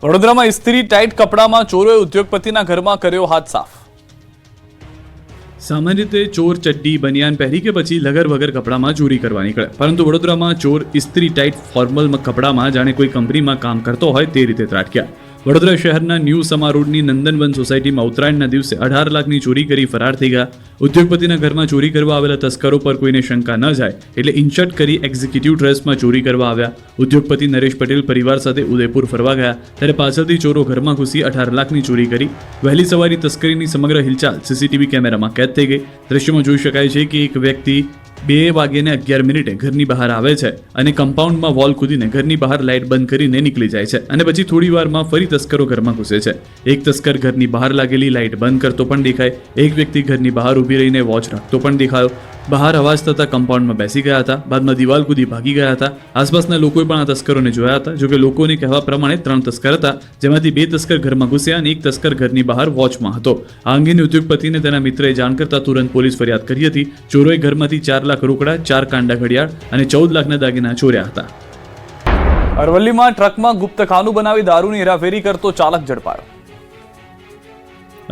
વડોદરામાં ઇસ્ત્રી ટાઈટ કપડામાં ચોરોએ ઉદ્યોગપતિના ઘરમાં કર્યો હાથ સાફ। સામાન્ય રીતે ચોર ચડ્ડી બનિયાન પહેરી કે પછી લગર વગર કપડામાં ચોરી કરવા નીકળે, પરંતુ વડોદરામાં ચોર ઇસ્ત્રી ટાઈટ ફોર્મલ કપડામાં જાણે કોઈ કંપનીમાં કામ કરતો હોય તે રીતે ત્રાટક્યા। વડોદરા શહેરના ન્યૂ સમા રોડની નંદનવન સોસાયટીમાં ઉત્તરાયણના દિવસે 18 લાખની ચોરી કરી ફરાર થઈ ગયા। ઉદ્યોગપતિના ઘરમાં ચોરી કરવા આવેલા તસ્કરો પર કોઈને શંકા ન જાય એટલે ઇન્શર્ટ કરી એક્ઝિક્યુટિવ ડ્રેસમાં ચોરી કરવા આવ્યા। ઉદ્યોગપતિ નરેશ પટેલ પરિવાર સાથે ઉદયપુર ફરવા ગયા ત્યારે પાછળથી ચોરો ઘરમાં ઘૂસી 18 લાખની ચોરી કરી। વહેલી સવારી તસ્કરીની સમગ્ર હિલચાલ સીસીટીવી કેમેરામાં કેદ થઈ ગઈ। દ્રશ્યમાં જોઈ શકાય છે કે એક વ્યક્તિ 2:11 ઘરની બહાર આવે છે અને કમ્પાઉન્ડમાં વોલ કૂદીને ઘરની બહાર લાઇટ બંધ કરીને નીકળી જાય છે અને પછી થોડી વારમાં ફરી તસ્કરો ઘરમાં ઘૂસે છે। એક તસ્કર ઘરની બહાર લાગેલી લાઇટ બંધ કરતો પણ દેખાય। એક વ્યક્તિ ઘરની બહાર ઊભી રહીને વોચ રાખતો પણ દેખાયો। બહાર અવાજ થતા કમ્પાઉન્ડમાં બેસી ગયા હતા, બાદમાં દિવાલ કૂદી ભાગી ગયા હતા। આસપાસના લોકોએ પણ આ તસ્કરોને જોયા હતા। જોકે લોકોને કહેવા પ્રમાણે 3 તસ્કર હતા, જેમાંથી 2 તસ્કર ઘરમાં ઘૂસ્યા અને 1 તસ્કર ઘરની બહાર વોચમાં હતો। આ અંગેની ઉદ્યોગપતિને તેના મિત્રએ જાણ કરતા તુરંત પોલીસ ફરિયાદ કરી હતી। ચોરોએ ઘરમાંથી 4 લાખ રોકડા, 4 કાંડા ઘડિયાળ અને 14 લાખના દાગીના ચોર્યા હતા। અરવલ્લીમાં ટ્રકમાં ગુપ્તખાનું બનાવી દારૂની હેરાફેરી કરતો ચાલક ઝડપાયો।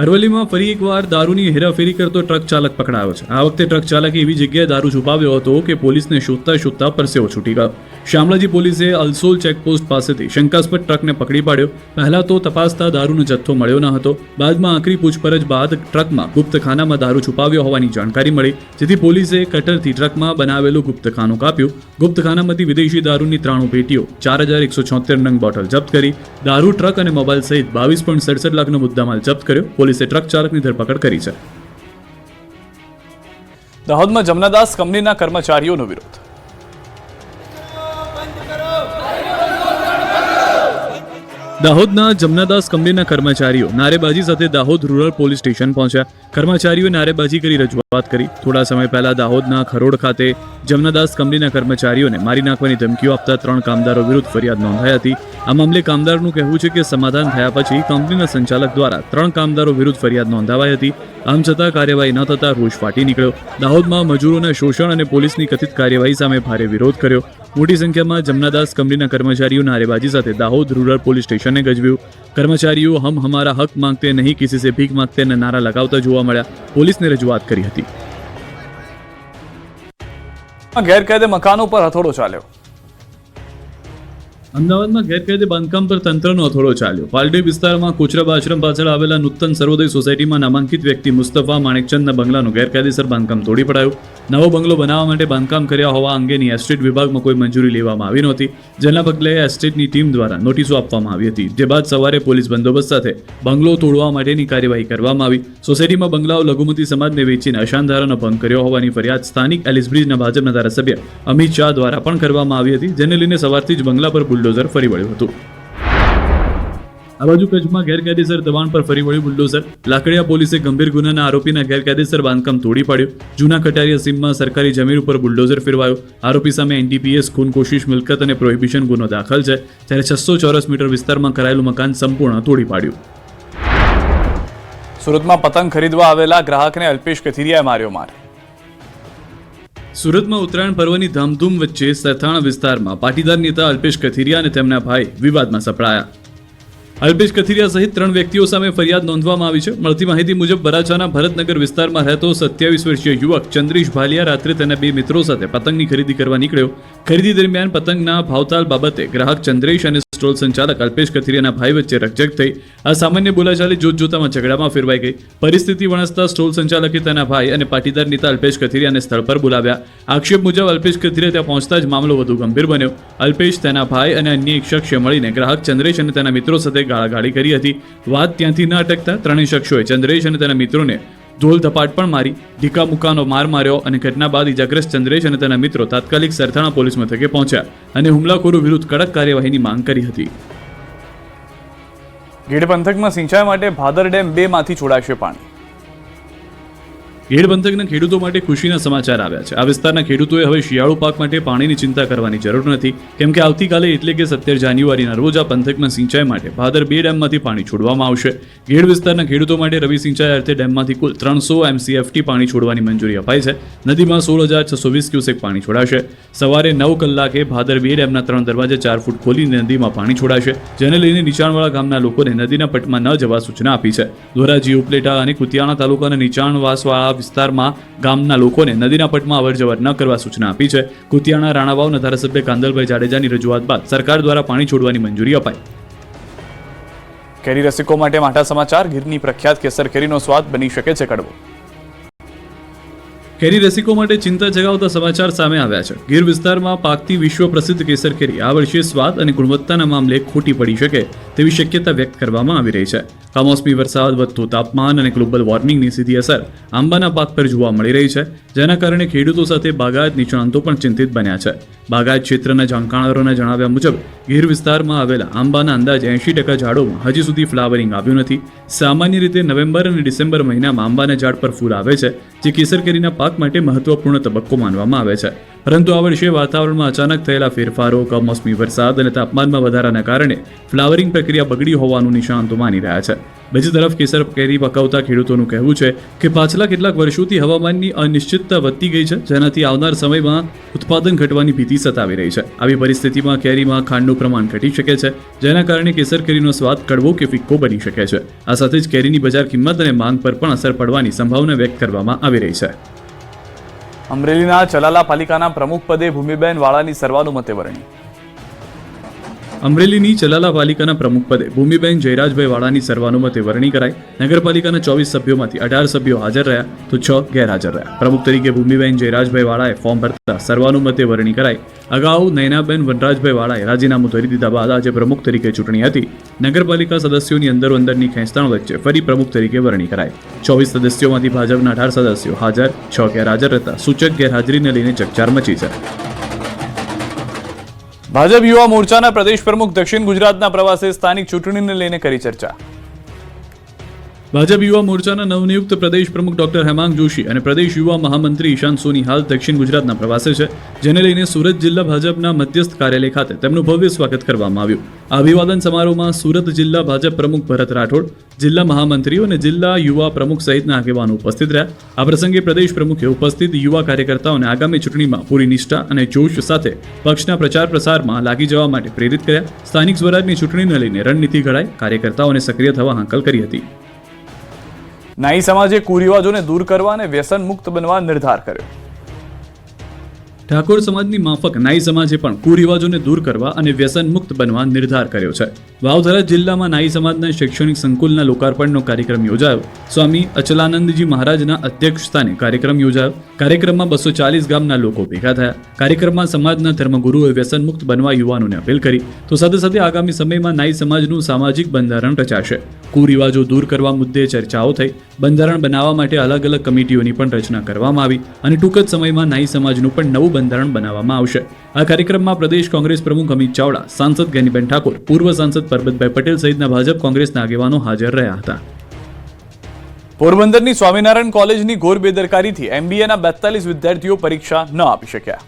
અરવલ્લીમાં ફરી એકવાર દારૂની હેરાફેરી કરતો ટ્રક ચાલક પકડાયો છે। આ વખતે ટ્રક ચાલકે એવી જગ્યાએ દારૂ છુપાવ્યો હતો કે પોલીસને શોધતા પરસેવો છૂટી ગયો। શામળાજી પોલીસે અલસોલ ચેકપોસ્ટ પાસેથી શંકાસ્પદ ટ્રકને પકડી પાડ્યો। પહેલા તો તપાસતા દારૂનો જથ્થો મળ્યો ન હતો, બાદમાં આકરી પૂછપરછ બાદ ટ્રકમાં ગુપ્તખાનામાં દારૂ છુપાવ્યો હોવાની જાણકારી મળી, જેથી પોલીસે કટરથી ટ્રકમાં બનાવેલું ગુપ્તખાનું કાપ્યું। ગુપ્તખાનામાંથી વિદેશી દારૂની 93 પેટીઓ, 4176 નંગ બોટલ જપ્ત કરી દારૂ, ટ્રક અને મોબાઈલ સહિત 22.67 લાખનો મુદ્દામાલ જપ્ત કર્યો। પોલીસે ટ્રક ચાલકની ધરપકડ કરી છે। દાહોદમાં જમનાદાસ કંપનીના કર્મચારીઓનો વિરોધ। દાહોદના જમનાદાસ કંપનીના કર્મચારીઓ નારેબાજી સાથે દાહોદ રૂરલ પોલીસ સ્ટેશન પહોંચ્યા। કર્મચારીઓએ નારેબાજી કરી રજૂઆત કરી। થોડા સમય પહેલા દાહોદના ખરોડ ખાતે જમનાદાસ કંપનીના કર્મચારીઓને મારી નાખવાની ધમકીઓ આપતા 3 કામદારો વિરુદ્ધ ફરિયાદ નોંધાઈ હતી। આ મામલે કામદારનું કહેવું છે કે સમાધાન થયા પછી કંપનીના સંચાલક દ્વારા 3 કામદારો વિરુદ્ધ ફરિયાદ નોંધાવાઈ હતી। આમ છતાં કાર્યવાહી ન થતા રોષ ફાટી નીકળ્યો। દાહોદમાં મજૂરોના શોષણ અને પોલીસની કથિત કાર્યવાહી સામે ભારે વિરોધ કર્યો। મોટી સંખ્યામાં જમનાદાસ કંપનીના કર્મચારીઓ નારેબાજી સાથે દાહોદ રૂરલ પોલીસ સ્ટેશનને ગજવ્યું। કર્મચારીઓ હમ હમારા હક માંગતે નહીં કિસી સે ભીખ માંગતે નારા લગાવતા જોવા મળ્યા। પોલીસને રજૂઆત કરી હતી। ગેરકાયદે મકાનો પર હથોડો ચાલ્યો। અમદાવાદમાં ગેરકાયદે બાંધકામ પર તંત્રનો હથોડો ચાલ્યો। પાલડી વિસ્તારમાં કોચરબ આશ્રમ પાછળ આવેલા નૂતન સર્વોદય સોસાયટીમાં નામાંકિત વ્યક્તિ મુસ્તફા માણેકચંદના બંગલાનું ગેરકાયદેસર બાંધકામ તોડી પડાયું। નવો બંગલો બનાવવા માટે બાંધકામ કર્યા હોવા અંગેની એસ્ટેટ વિભાગમાં કોઈ મંજૂરી લેવામાં આવી નહોતી, જેના પગલે એસ્ટેટની ટીમ દ્વારા નોટિસો આપવામાં આવી હતી। જે બાદ સવારે પોલીસ બંદોબસ્ત સાથે બંગલો તોડવા માટેની કાર્યવાહી કરવામાં આવી। સોસાયટીમાં બંગલાઓ લઘુમતી સમાજને વેચીને અશાંતધારાનો ભંગ કર્યો હોવાની ફરિયાદ સ્થાનિક એલિસબ્રિજના ભાજપના ધારાસભ્ય અમિત શાહ દ્વારા પણ કરવામાં આવી હતી, જેને લઈને સવારથી જ બંગલા પર બુલડોઝર ફરી વળ્યું હતું। આ બાજુ કચ્છમાં ગેરકાયદેસર દબાણ પર ફરી વળ્યું બુલડોઝર। લાકડિયા પોલીસે ગંભીર ગુનાના આરોપીના ગેરકાયદેસર બાંધકામ તોડી પાડ્યું। જૂના કટારિયા સીમમાં સરકારી જમીન ઉપર બુલડોઝર ફેરવાયો। આરોપી સામે એનડીપીએસ, ખૂન કોશિશ, મિલકત અને પ્રોહિબિશન ગુનો દાખલ છે, જ્યારે 600 ચોરસ મીટર વિસ્તારમાં કરાયેલું મકાન સંપૂર્ણ તોડી પાડ્યું। સુરતમાં પતંગ ખરીદવા આવેલા ગ્રાહકને અલ્પેશ કથિરિયાએ માર્યો માર। સુરતમાં ઉત્તરાયણ પર્વની ધામધૂમ વચ્ચે સરથાણા વિસ્તારમાં પાટીદાર નેતા અલ્પેશ કથિરિયા અને તેમના ભાઈ વિવાદમાં સપડાયા। અલ્પેશ કથિરિયા સહિત 3 વ્યક્તિઓ સામે ફરિયાદ નોંધવામાં આવી છે। મળતી માહિતી મુજબ વરાછાના ભરતનગર વિસ્તારમાં રહેતો 27 વર્ષીય યુવક ચંદ્રીશ ભાલિયા રાત્રે તેના 2 મિત્રો સાથે પતંગની ખરીદી કરવા નીકળ્યો। ખરીદી દરમિયાન પતંગના ભાવતાલ બાબતે ગ્રાહક ચંદ્રેશ અને સ્ટોલ સંચાલક અલ્પેશ કથિરિયાના ભાઈ વચ્ચે રકઝક થઈ। આ સામાન્ય બોલાચાલી જોતજોતામાં ઝઘડામાં ફેરવાઈ ગઈ। પરિસ્થિતિ વણસતા સ્ટોલ સંચાલકે તેના ભાઈ અને પાટીદાર નેતા અલ્પેશ કથિરિયાને સ્થળ પર બોલાવ્યા। આક્ષેપ મુજબ અલ્પેશ કથિરિયા ત્યાં પહોંચતા જ મામલો વધુ ગંભીર બન્યો। અલ્પેશ, તેના ભાઈ અને અન્ય એક શખ્સે મળીને ગ્રાહક ચંદ્રેશ અને તેના મિત્રો સાથે ગાળાગાળી કરી હતી। વાત ત્યાંથી ન અટકતા ત્રણેય શખ્સોએ ચંદ્રેશ અને તેના મિત્રોને ધોલ ધપાટ પણ મારી, ઢીકા મુક્કાનો માર માર્યો અને ઘટના બાદ ઇજાગ્રસ્ત ચંદ્રેશ અને તેના મિત્રો તાત્કાલિક સરથાણા પોલીસ મથકે પહોંચ્યા અને હુમલાખોરો વિરુદ્ધ કડક કાર્યવાહીની માંગ કરી હતી। ગીર પંથકમાં સિંચાઈ માટે ભાદર ડેમ 2 માંથી છોડાશે પાણી। ગેડ પંથકના ખેડૂતો માટે ખુશીના સમાચાર આવ્યા છે. આ વિસ્તારના ખેડૂતોએ હવે શિયાળુ પાક માટે પાણીની ચિંતા કરવાની જરૂર નથી, કેમ કે આવતીકાલે એટલે કે 17 જાન્યુઆરીના રોજ આ પંથકમાં સિંચાઈ માટે ભાદર 2 ડેમમાંથી પાણી છોડવામાં આવશે. ગેડ વિસ્તારના ખેડૂતો માટે રવિ સિંચાઈ અર્થે ડેમમાંથી કુલ 300 MCFT પાણી છોડવાની મંજૂરી અપાઈ છે. નદીમાં 16,620 ક્યુસેક પાણી છોડાશે. સવારે 9 કલાકે ભાદર 2 ડેમના 3 દરવાજા 4 ફૂટ ખોલીને નદીમાં પાણી છોડાશે, જેને લઈને નીચાણવાળા ગામના લોકોને નદીના પટમાં ન જવા સૂચના આપી છે. ધોરાજી, ઉપલેટા અને કુતિયાણા તાલુકાના નીચાણવાસવાળા વિસ્તારમાં ગામના લોકોને નદીના પટમાં અવરજવર ન કરવા સૂચના આપી છે. કુતિયાણા રાણાવાવના ધારાસભ્ય કાંદલભાઈ જાડેજાની રજૂઆત બાદ સરકાર દ્વારા પાણી છોડવાની મંજૂરી અપાઈ. કેરી રસિકો માટે માઠા સમાચાર. ગીરની પ્રખ્યાત કેસર કેરીનો સ્વાદ બની શકે છે કડવો. કેરી રસિકો માટે ચિંતા જગાવતા સમાચાર સામે આવ્યા છે. ગીર વિસ્તારમાં પાકતી વિશ્વ પ્રસિદ્ધ કેસર કેરી આ વર્ષે સ્વાદ અને ગુણવત્તાના મામલે ખોટી પડી શકે તેવી શક્યતા વ્યક્ત કરવામાં આવી રહી છે. કમોસમી વરસાદ, વધતું તાપમાન અને ગ્લોબલ વોર્મિંગની સીધી અસર આંબાના પાક પર જોવા મળી રહી છે, જેના કારણે ખેડૂતો સાથે બાગાયત નિષ્ણાંતો પણ ચિંતિત બન્યા છે. બાગાયત ક્ષેત્રના જાણકારોના જણાવ્યા મુજબ ગીર વિસ્તારમાં આવેલા આંબાના અંદાજે 80% ઝાડોમાં હજી સુધી ફ્લાવરિંગ આવ્યું નથી. સામાન્ય રીતે નવેમ્બર અને ડિસેમ્બર મહિનામાં આંબાના ઝાડ પર ફૂલ આવે છે, જે કેસર કેરીના પાક માટે મહત્વપૂર્ણ તબક્કો માનવામાં આવે છે. પરંતુ આ વર્ષે વાતાવરણમાં અચાનક થયેલા ફેરફારો, કમોસમી વરસાદ અને તાપમાનમાં વધારાના કારણે ફ્લાવરિંગ પ્રક્રિયા બગડી હોવાનું નિષ્ણાંતો માની રહ્યા છે. બીજી તરફ કેસર કેરી પકવતા ખેડૂતોનું કહેવું છે કે પાછલા કેટલાક વર્ષોથી હવામાનની અનિશ્ચિતતા વધતી ગઈ છે, જેનાથી આવનાર સમયમાં ઉત્પાદન ઘટવાની ભીતિ સતાવી રહી છે. આવી પરિસ્થિતિમાં કેરીમાં ખાંડનું પ્રમાણ ઘટી શકે છે, જેના કારણે કેસર કેરીનો સ્વાદ કડવો કે ફિક્કો બની શકે છે. આ સાથે જ કેરીની બજાર કિંમત અને માંગ પર પણ અસર પડવાની સંભાવના વ્યક્ત કરવામાં આવી રહી છે. અમરેલીના ચલાલા પાલિકાના પ્રમુખ પદે ભૂમિબેન વાળાની સર્વાનુમતે વરણી. અમરેલીની ચલાલા પાલિકાના પ્રમુખ પદે ભૂમિબેન જયરાજભાઈ વાળાની સર્વાનુમતે વરણી કરાઈ. નગરપાલિકાના 24 સભ્યોમાંથી 18 સભ્યો હાજર રહ્યા તો 6 ગેરહાજર રહ્યા. પ્રમુખ તરીકે ભૂમિબેન જયરાજભાઈ વાળાએ ફોર્મ ભરતા સર્વાનુમતે વરણી કરાઈ. અગાઉ નયનાબેન વનરાજભાઈ વાળાએ રાજીનામું ધરી દીધા બાદ આજે પ્રમુખ તરીકે ચૂંટણી હતી. નગરપાલિકા સદસ્યોની અંદરોઅંદરની ખેંચતાણ વચ્ચે ફરી પ્રમુખ તરીકે વરણી કરાઈ. 24 સદસ્યોમાંથી ભાજપના 18 સદસ્યો હાજર, 6 ગેરહાજર રહેતા સૂચક ગેરહાજરીને લઈને ચકચાર મચી છે. ભાજપ યુવા મોરચાના પ્રદેશ પ્રમુખ દક્ષિણ ગુજરાતના પ્રવાસે સ્થાનિક ચૂંટણીને લઈને કરી ચર્ચા. ભાજપ યુવા મોરચાના નવનિયુક્ત પ્રદેશ પ્રમુખ ડોક્ટર હેમાંગ જોશી અને પ્રદેશ યુવા મહામંત્રી ઈશાંત સોની હાલ દક્ષિણ ગુજરાતના પ્રવાસે છે, જેને લઈને સુરત જિલ્લા ભાજપના મધ્યસ્થ કાર્યાલય ખાતે તેમનું ભવ્ય સ્વાગત કરવામાં આવ્યું. આ અભિવાદન સમારોહમાં સુરત જિલ્લા ભાજપ પ્રમુખ ભરત રાઠોડ, જિલ્લા મહામંત્રીઓ અને જિલ્લા યુવા પ્રમુખ સહિતના આગેવાનો ઉપસ્થિત રહ્યા. આ પ્રસંગે પ્રદેશ પ્રમુખે ઉપસ્થિત યુવા કાર્યકર્તાઓને આગામી ચૂંટણીમાં પૂરી નિષ્ઠા અને જોશ સાથે પક્ષના પ્રચાર પ્રસારમાં લાગી જવા માટે પ્રેરિત કર્યા. સ્થાનિક સ્વરાજની ચૂંટણીને લઈને રણનીતિ ઘડાઈ, કાર્યકર્તાઓને સક્રિય થવા હાંકલ કરી હતી. નાઈ સમાજે કુરિવાજોને દૂર કરવા અને વ્યસન મુક્ત બનવા નિર્ધાર કર્યો. ઠાકોર સમાજની માફક નાઈ સમાજે પણ કુરિવાજોને દૂર કરવા અને વ્યસન મુક્ત બનવા નિર્ધાર કર્યો છે. વાવથરા જિલ્લામાં નાઈ સમાજના શૈક્ષણિક સંકુલના લોકાર્પણનો કાર્યક્રમ યોજાયો. સ્વામી અચલાનંદજી મહારાજના અધ્યક્ષસ્થાને કાર્યક્રમ યોજાયો. કાર્યક્રમમાં 240 ગામના લોકો ભેગા થયા. કાર્યક્રમમાં સમાજના ધર્મગુરુઓએ વ્યસન મુક્ત બનવા યુવાનોને અપીલ કરી. તો સાથે સાથે આગામી સમયમાં નાઈ સમાજનું સામાજિક બંધારણ રચાશે. કુરિવાજો દૂર કરવા મુદ્દે ચર્ચાઓ થઈ. બંધારણ બનાવવા માટે અલગ અલગ કમિટીઓની પણ રચના કરવામાં આવી અને ટૂંક જ સમયમાં નાઈ સમાજનું પણ નવું બંધારણ બનાવવામાં આવશે. આ કાર્યક્રમમાં પ્રદેશ કોંગ્રેસ પ્રમુખ અમિત ચાવડા, સાંસદ ગેનીબેન ઠાકોર, પૂર્વ સાંસદ પરબતભાઈ પટેલ સહિતના ભાજપ કોંગ્રેસના આગેવાનો હાજર રહ્યા હતા. પોરબંદરની સ્વામિનારાયણ કોલેજની ઘોર બેદરકારીથી MBAના 42 વિદ્યાર્થીઓ પરીક્ષા ન આપી શક્યા.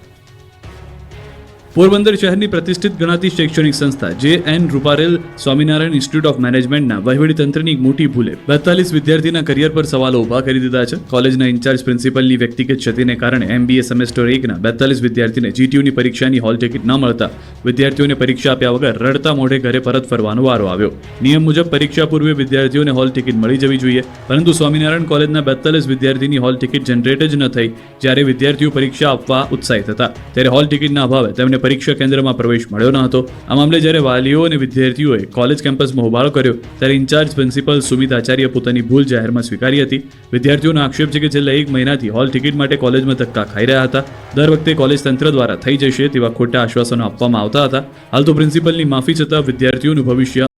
પોરબંદર શહેરની પ્રતિષ્ઠિત ગણાતી શૈક્ષણિક સંસ્થા JN Ruparel Swaminarayan institute of મેનેજમેન્ટના વહીવટીતંત્રની એક મોટી ભૂલે 42 વિદ્યાર્થીના કરિયર પર સવાલો ઊભા કરી દીધા છે. કોલેજના ઇન્ચાર્જ પ્રિન્સિપલની વ્યક્તિગત ક્ષતિને કારણે MBA સેમેસ્ટર 1ના 42 વિદ્યાર્થીને GTUની પરીક્ષાની હોલ ટિકિટ ન મળતા વિદ્યાર્થીઓને પરીક્ષા આપ્યા વગર રડતા મોઢે ઘરે પરત ફરવાનો વારો આવ્યો. નિયમ મુજબ પરીક્ષા પૂર્વે વિદ્યાર્થીઓને હોલ ટિકિટ મળી જવી જોઈએ, પરંતુ સ્વામિનારાયણ કોલેજના 42 વિદ્યાર્થીની હોલ ટિકિટ જનરેટ જ ન થઈ. જ્યારે વિદ્યાર્થીઓ પરીક્ષા આપવા ઉત્સાહિત હતા, ત્યારે હોલ ટિકિટના અભાવે તેમને પરીક્ષા કેન્દ્રમાં પ્રવેશ મળ્યો ન હતો. આ મામલે જ્યારે વાલીઓ અને વિદ્યાર્થીઓએ કોલેજ કેમ્પસમાં હોબાળો કર્યો, ત્યારે ઇન્ચાર્જ પ્રિન્સિપલ સુમિત આચાર્ય પોતાની ભૂલ જાહેરમાં સ્વીકારી હતી. વિદ્યાર્થીઓનો આક્ષેપ છે કે છેલ્લા 1 મહિનાથી હોલ ટિકિટ માટે કોલેજમાં ધક્કા ખાઈ રહ્યા હતા. દર વખતે કોલેજ તંત્ર દ્વારા થઈ જશે તેવા ખોટા આશ્વાસનો આપવામાં આવતા હતા. હાલ તો પ્રિન્સિપલની માફી છતાં વિદ્યાર્થીઓનું ભવિષ્ય